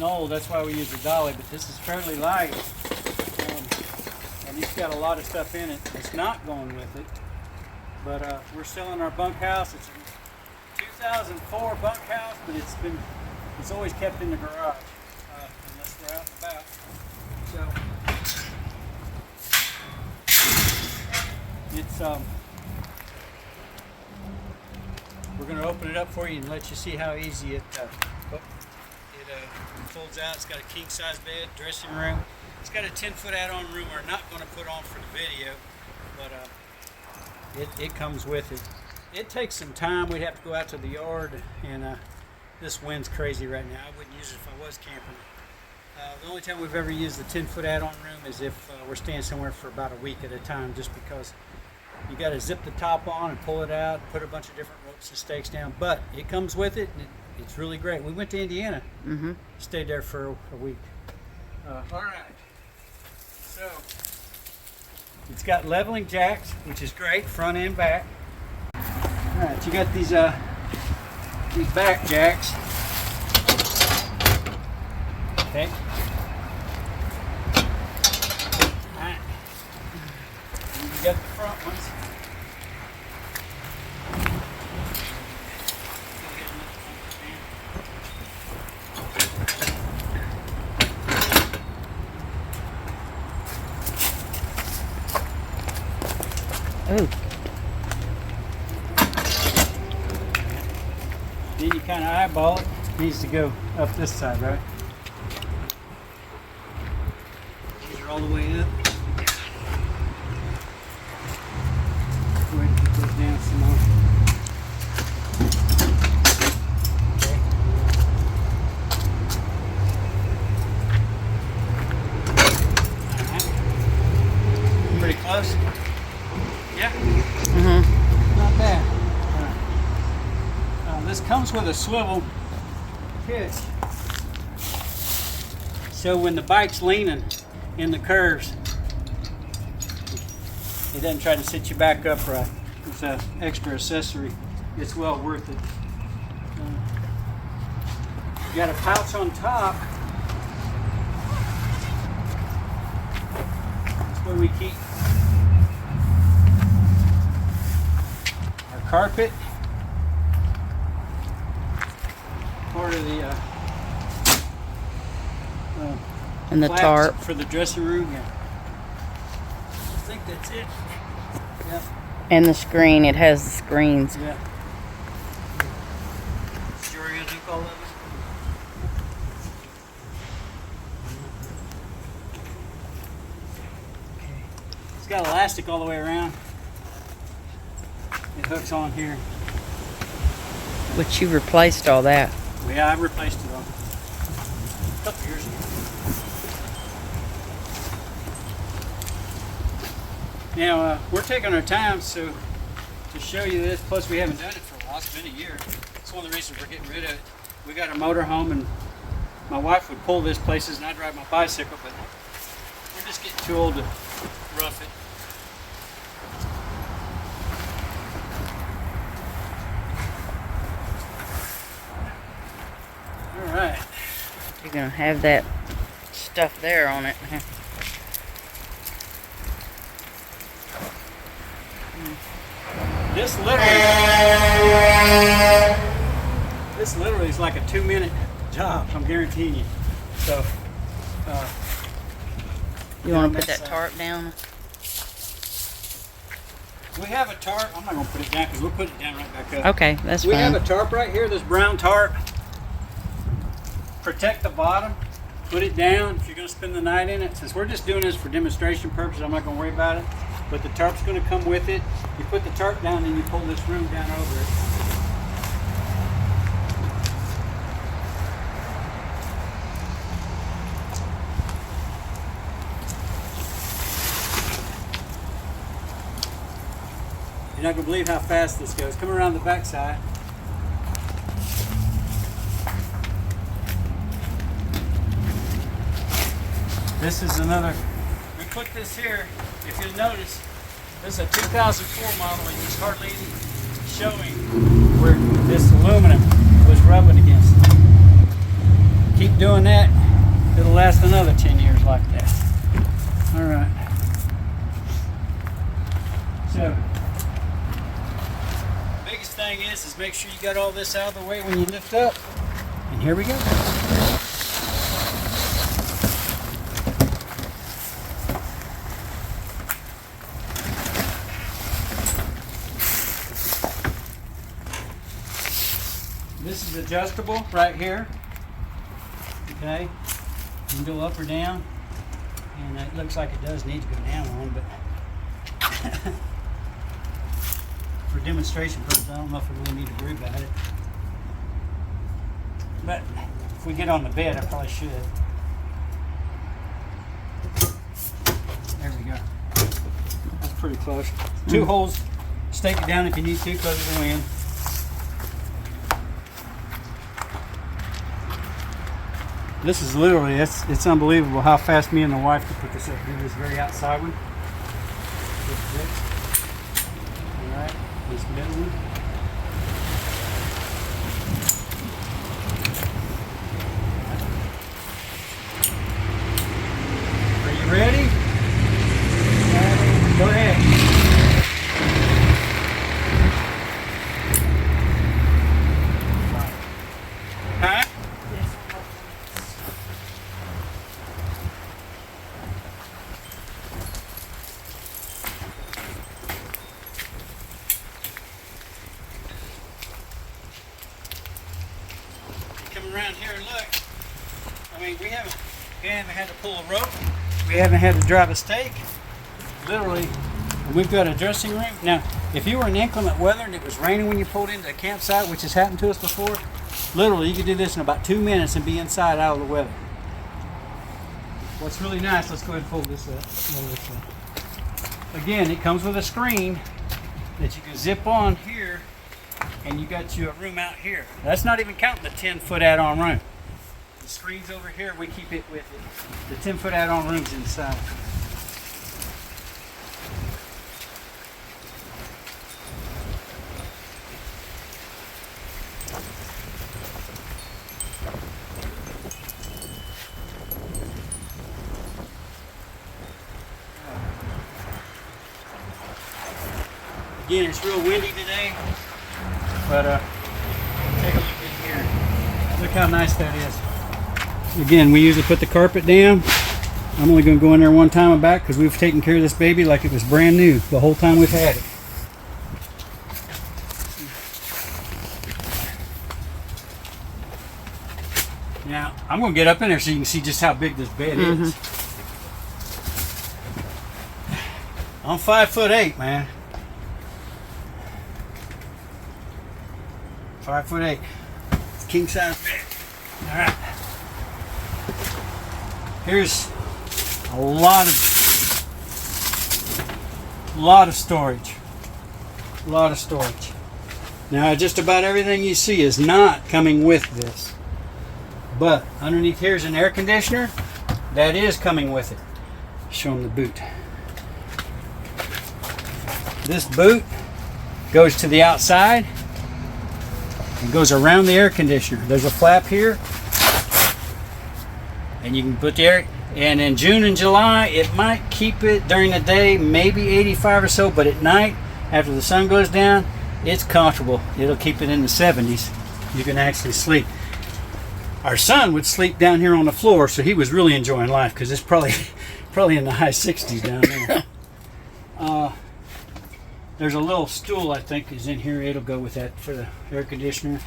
old, that's why we use a dolly, but this is fairly light. And it's got a lot of stuff in it. It's not going with it. But we're selling our bunkhouse. It's a 2004 bunkhouse, but it's always kept in the garage, unless we're out and about. So it's we're going to open it up for you and let you see how easy it folds out. It's got a king size bed, dressing room. It's got a 10-foot add-on room we're not going to put on for the video, but it comes with it. It takes some time. We'd have to go out to the yard, and this wind's crazy right now. I wouldn't use it if I was camping. The only time we've ever used the 10-foot add-on room is if we're staying somewhere for about a week at a time, just because you got to zip the top on and pull it out, put a bunch of different ropes and stakes down. But it comes with it, and it's really great. We went to Indiana, stayed there for a week. All right. So it's got leveling jacks, which is great, front and back. All right, you got these back jacks. Okay. All right. And you got the front ones. Ooh. Then you kind of eyeball it. It needs to go up this side, right? These are all the way up. Go ahead and put those down some more. Okay. All right. Pretty close. Yeah. Not bad. This comes with a swivel hitch. So when the bike's leaning in the curves, it doesn't try to sit you back upright. It's an extra accessory. It's well worth it. You got a pouch on top. That's where we keep carpet, part of the and the tarp for the dressing room. Yeah, I think that's it. Yeah. And the screen. It has the screens. Yeah. Sure, you're gonna do all of it. Okay. It's got elastic all the way around. It hooks on here. But you replaced all that. Well, yeah, I replaced it a couple years ago. Now, we're taking our time to show you this, plus we haven't done it for a while. It's been a year. It's one of the reasons we're getting rid of it. We got a motor home, and my wife would pull this places, and I'd ride my bicycle, but we're just getting too old to rough it. Right. You're gonna have that stuff there on it. This literally is like a 2-minute job. I'm guaranteeing you. So, you want to put that tarp down? We have a tarp. I'm not gonna put it down because we'll put it down right back up. Okay, that's fine. We have a tarp right here. This brown tarp. Protect the bottom, put it down if you're going to spend the night in it. Since we're just doing this for demonstration purposes, I'm not going to worry about it. But the tarp's going to come with it. You put the tarp down and you pull this room down over it. You're not going to believe how fast this goes. Come around the back side. This is another, we put this here, if you'll notice, this is a 2004 model and it's hardly showing where this aluminum was rubbing against it. Keep doing that. It'll last another 10 years like that. All right. So, biggest thing is make sure you got all this out of the way when you lift up. And here we go. This is adjustable right here. Okay, you can go up or down, and it looks like it does need to go down one, but for demonstration purposes, I don't know if we really need to worry about it. But if we get on the bed, I probably should. There we go. That's pretty close. Two holes. Stake it down if you need to because of the wind. This is literally, it's unbelievable how fast me and the wife could put this up. Do this very outside one. All right, this middle one. Are you ready? Go ahead. Huh? Around here and look. I mean, we haven't had to pull a rope. We haven't had to drive a stake. Literally, we've got a dressing room. Now, if you were in inclement weather and it was raining when you pulled into a campsite, which has happened to us before, literally you could do this in about 2 minutes and be inside out of the weather. What's really nice, let's go ahead and fold this up. Again, it comes with a screen that you can zip on here, and you got you a room out here. That's not even counting the 10-foot add-on room. The screen's over here, we keep it with it. The 10-foot add-on room's inside. Again, it's real windy today. But take a look in here. Look how nice that is. Again, we usually put the carpet down. I'm only going to go in there one time and back because we've taken care of this baby like it was brand new the whole time we've had it. Now, I'm going to get up in there so you can see just how big this bed is. I'm 5'8", man. 5'8". It's king size bed. All right. Here's a lot of storage. A lot of storage. Now, just about everything you see is not coming with this. But underneath here is an air conditioner. That is coming with it. Show them the boot. This boot goes to the outside. It goes around the air conditioner. There's a flap here, and you can put the air. And in June and July, it might keep it during the day, maybe 85 or so, but at night, after the sun goes down, it's comfortable. It'll keep it in the 70s. You can actually sleep. Our son would sleep down here on the floor, so he was really enjoying life because it's probably in the high 60s down there. There's a little stool I think is in here. It'll go with that for the air conditioner.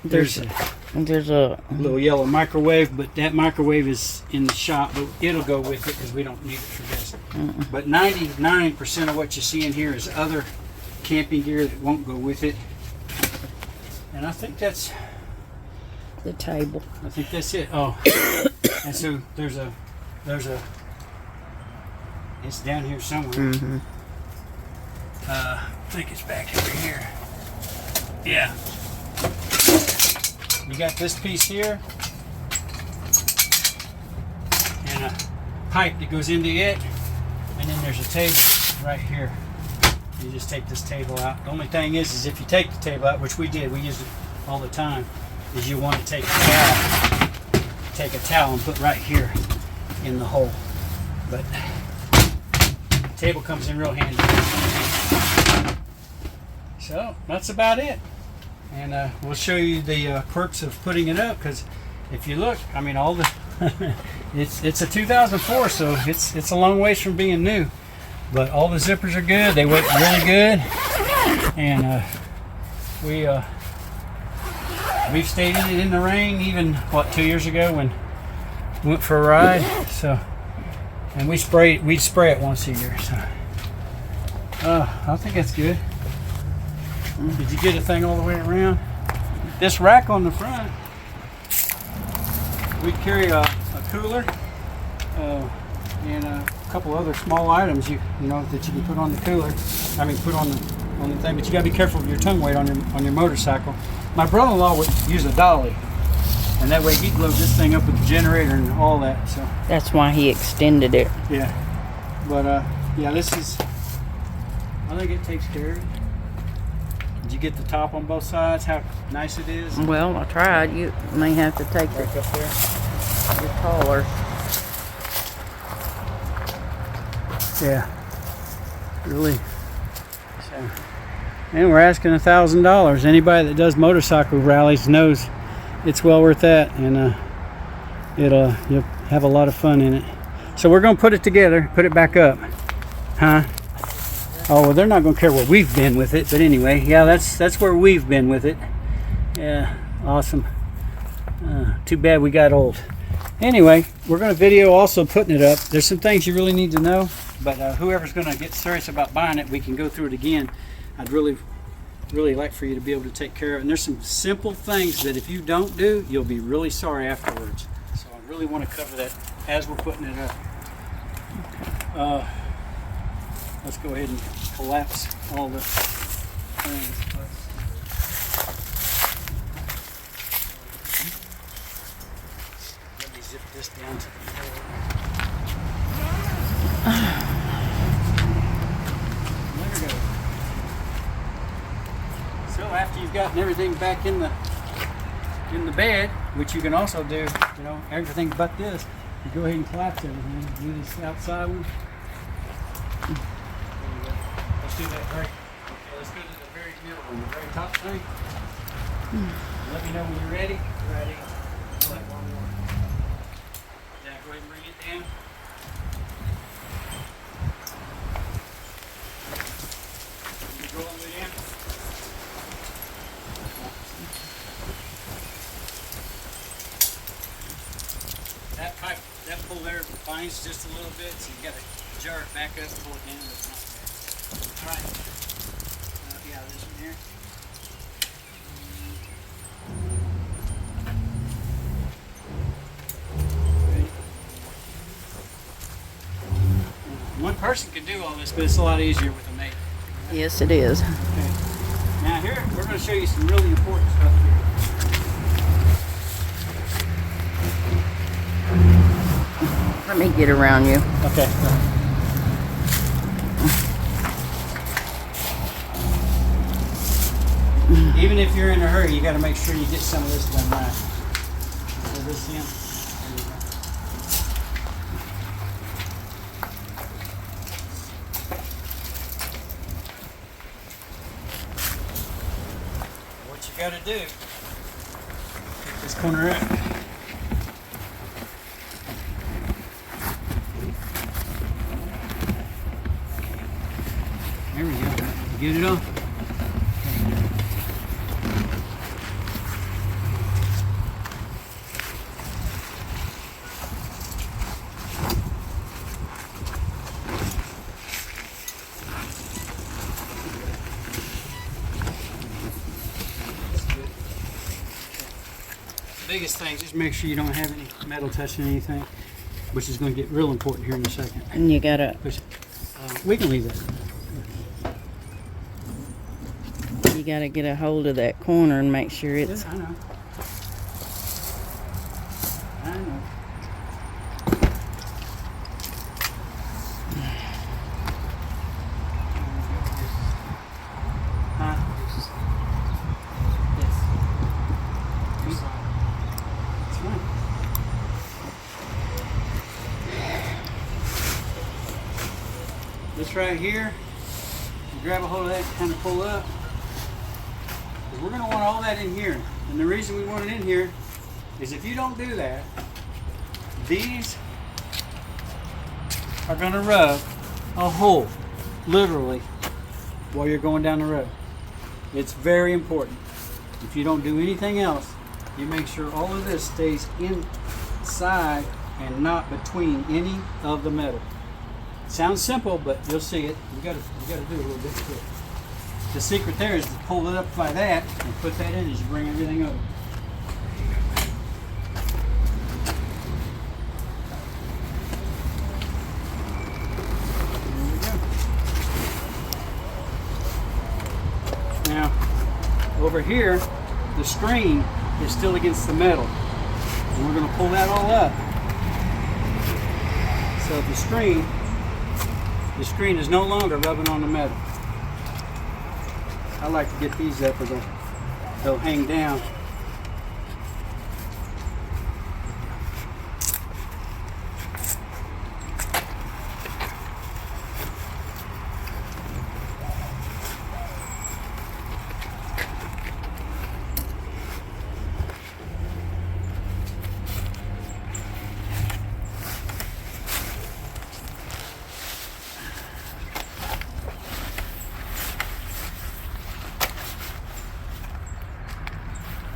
There's a little yellow microwave, but that microwave is in the shop, but it'll go with it because we don't need it for this. But 99% of what you see in here is other camping gear that won't go with it. And I think that's the table. I think that's it. Oh, and so there's a it's down here somewhere. I think it's back over here. Yeah. You got this piece here and a pipe that goes into it, and then there's a table right here. You just take this table out. The only thing is if you take the table out, which we did, we use it all the time, is you want to take the out. take a towel and put right here in the hole. But the table comes in real handy. So that's about it. And we'll show you the quirks of putting it up, because if you look, I mean, all the it's a 2004, so it's a long ways from being new. But all the zippers are good. They work really good, and we've stayed in it in the rain, even 2 years ago when we went for a ride. So, and we spray it once a year. So, I think that's good. Did you get the thing all the way around? This rack on the front, we carry a cooler and a couple other small items you know that you can put on the cooler. I mean, put on the thing, but you gotta be careful of your tongue weight on your motorcycle. My brother-in-law would use a dolly, and that way he'd load this thing up with the generator and all that. So That's why he extended it. yeah, but yeah, this is. I think it takes care of it. Did you get the top on both sides? How nice it is? Well, I tried. You may have to take Right up there. your collar. Yeah, really. So, and we're asking $1,000. Anybody that does motorcycle rallies knows it's well worth that, and you'll have a lot of fun in it. So we're gonna put it together, put it back up, huh? Oh, well, they're not gonna care where we've been with it, but anyway, yeah, that's where we've been with it. Yeah, awesome. Too bad we got old. Anyway, we're gonna video also putting it up. There's some things you really need to know, but whoever's gonna get serious about buying it, we can go through it again. I'd really like for you to be able to take care of it. And there's some simple things that if you don't do, you'll be really sorry afterwards. So I really want to cover that as we're putting it up. Let's go ahead and collapse all the things. Let me zip this down to the floor. There we go. So after you've gotten everything back in the bed, which you can also do, everything but this, you go ahead and collapse everything. Do this outside one. Let's do that let's go to the very middle one, the very top thing. Let me know when you're ready. Ready. Pull that one more. Yeah, go ahead and bring it down. You go all the way down. That pipe, that pull there binds just a little bit, so you got to jar it back up, pull it down. It's not bad. All right. Yeah, this one here. Ready? One person can do all this, but it's a lot easier with a mate. Yes, it is. Okay. Now here, we're going to show you some really important stuff here. Let me get around you. Okay. Even if you're in a hurry, you got to make sure you get some of this done right. So this in. There you go. What you got to do? Pick this corner up. There we go. You get it off? Biggest thing, just make sure you don't have any metal touching anything, which is going to get real important here in a second. And you gotta, We can leave that. you gotta get a hold of that corner and make sure it's. I know. I know. Huh? Yes. It's fine. this right here, you grab a hold of that, kind of pull up. We're going to want all that in here. And the reason we want it in here is if you don't do that, these are going to rub a hole, literally, while you're going down the road. It's very important. If you don't do anything else, you make sure all of this stays inside and not between any of the metal. Sounds simple, but you'll see it. You gotta do a little bit to it. The secret there is to pull it up by that and put that in as you bring everything over. There we go. Now, over here, the screen is still against the metal. And we're going to pull that all up. So the screen is no longer rubbing on the metal. I like to get these up or they'll hang down.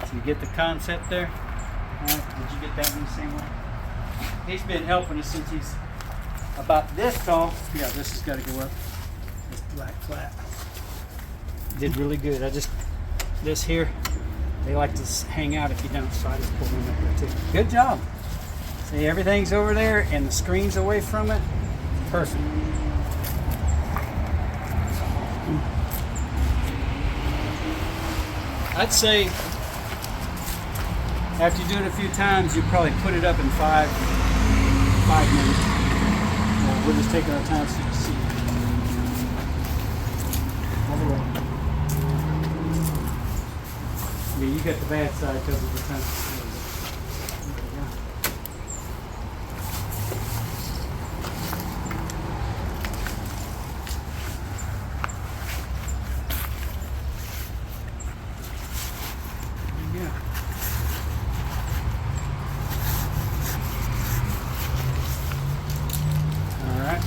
So you get the concept there? All right, did you get that one the same way? He's been helping us since he's about this tall. Yeah, this has got to go up. This black flat. Did really good. This here, they like to hang out if you don't, so I just pulled them up there too. Good job. See, everything's over there and the screen's away from it. Perfect. I'd say after you do it a few times, you probably put it up in 5 minutes. Well, we're just taking our time so you can see it. All the way. Yeah, you got the bad side because of the time. There we go. There you go. All right.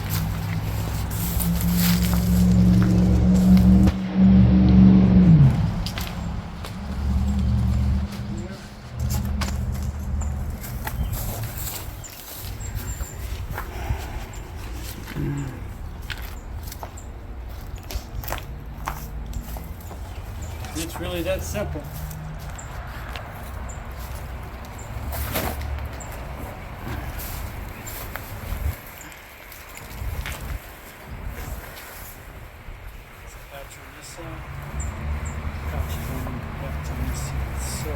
It's really that simple. Patch on this side. Patches on this side. So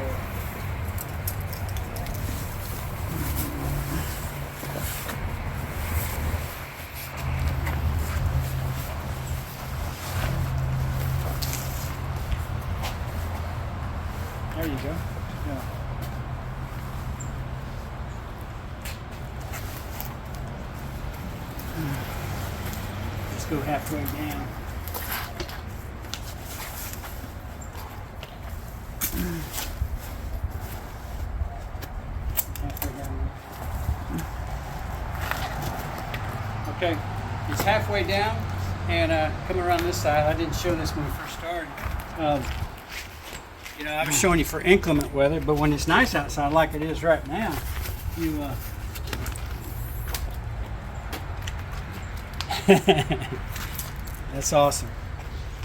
there you go. Yeah. Let's go halfway down. Halfway down. Okay, it's halfway down, and come around this side. I didn't show this when we first started. You know, I was showing you for inclement weather, but when it's nice outside like it is right now, you that's awesome.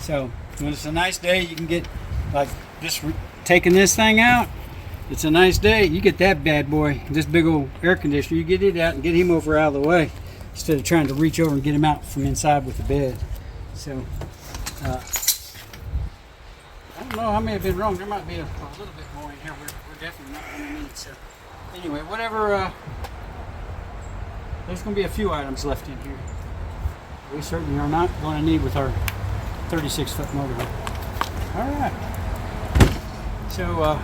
So when it's a nice day, you can get like just taking this thing out. It's a nice day. You get that bad boy, this big old air conditioner. You get it out and get him over out of the way instead of trying to reach over and get him out from inside with the bed. So I don't know. I may have been wrong. There might be a little bit more in here. We're definitely not going to need. So anyway, whatever. There's going to be a few items left in here. We certainly are not going to need with our 36-foot motor. All right. So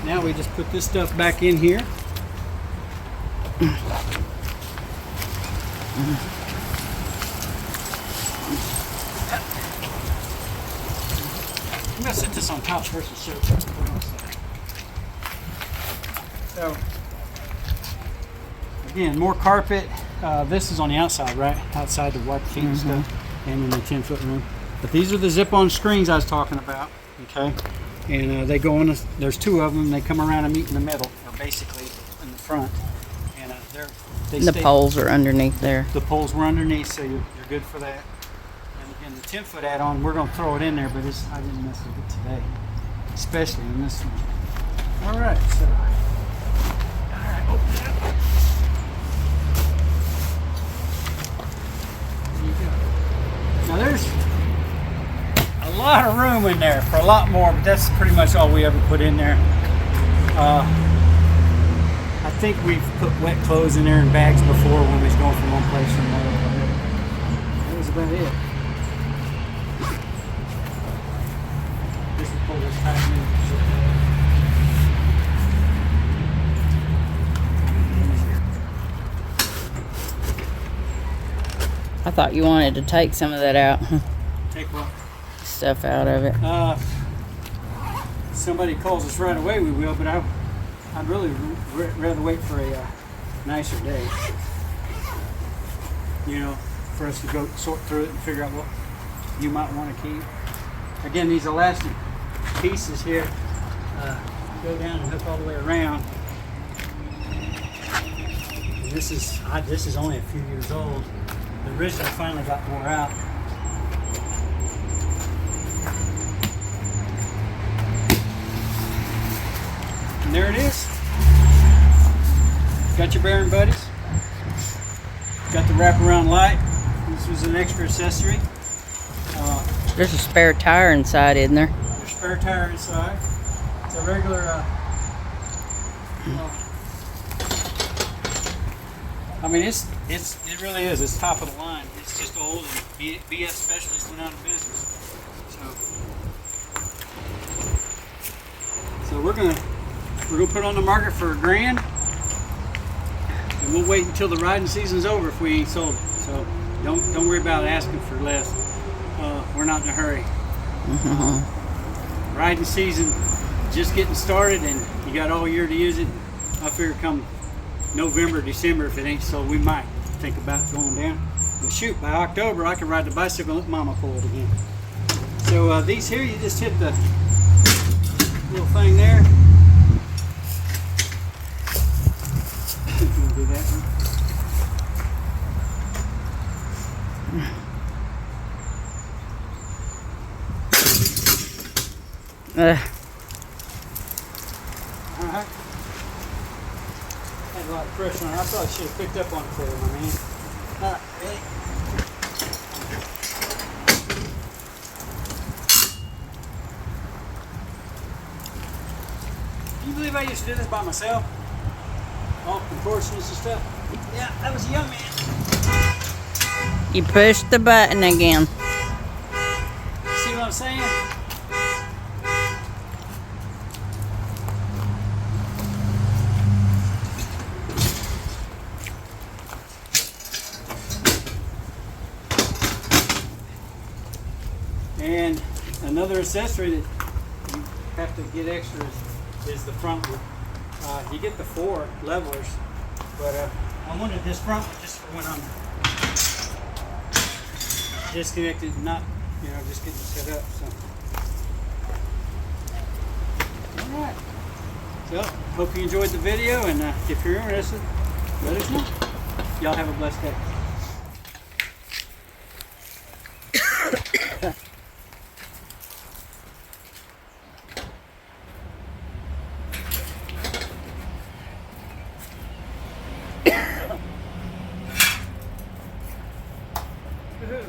now we just put this stuff back in here. gonna set this on top first and show you what it looks like. So, again, more carpet. This is on the outside, right? Outside to wipe feet and stuff, and in the 10-foot room. But these are the zip-on screens I was talking about, okay? And they go on, there's 2 of them. They come around and meet in the middle, or basically in the front. And the poles are underneath there. The poles were underneath, so you're good for that. And again, the 10-foot add-on, we're going to throw it in there, but I didn't mess with it today, especially in this one. All right, so open it up. There you go. Now there's a lot of room in there for a lot more, but that's pretty much all we ever put in there. I think we've put wet clothes in there in bags before when we was going from one place to another. That was about it. This will pull this tight in. I thought you wanted to take some of that out. Take what? Stuff out of it. Somebody calls us right away, we will, but I'd really rather wait for a nicer day. You know, for us to go sort through it and figure out what you might want to keep. Again, these elastic pieces here go down and hook all the way around. And this is only a few years old. The original finally got wore out. And there it is. Got your bearing buddies. Got the wraparound light. This was an extra accessory. There's a spare tire inside, isn't there? There's a spare tire inside. It's a regular. I mean, it really is. It's top of the line. It's just old, and BS Specialists went out of business. So we're gonna put it on the market for $1,000, and we'll wait until the riding season's over if we ain't sold it. So don't worry about asking for less. We're not in a hurry. Riding season just getting started, and you got all year to use it. I figure come November, December, if it ain't sold, we might think about going down. Well, shoot, by October I can ride the bicycle and let Mama pull it again. So these here, you just hit the little thing there. Do that one. Alright. Had a lot of pressure on it. I probably should have picked up on it for you, my man. Alright, ready? Can you believe I used to do this by myself? All contortions and stuff. Yeah, I was a young man. You pushed the button again. See what I'm saying? And another accessory that you have to get extra is the front one. You get the 4 levelers, but I wanted this front one just for when I'm disconnected, not, just getting set up. So, all right. So, hope you enjoyed the video, and if you're interested, let us know. Y'all have a blessed day. Woohoo!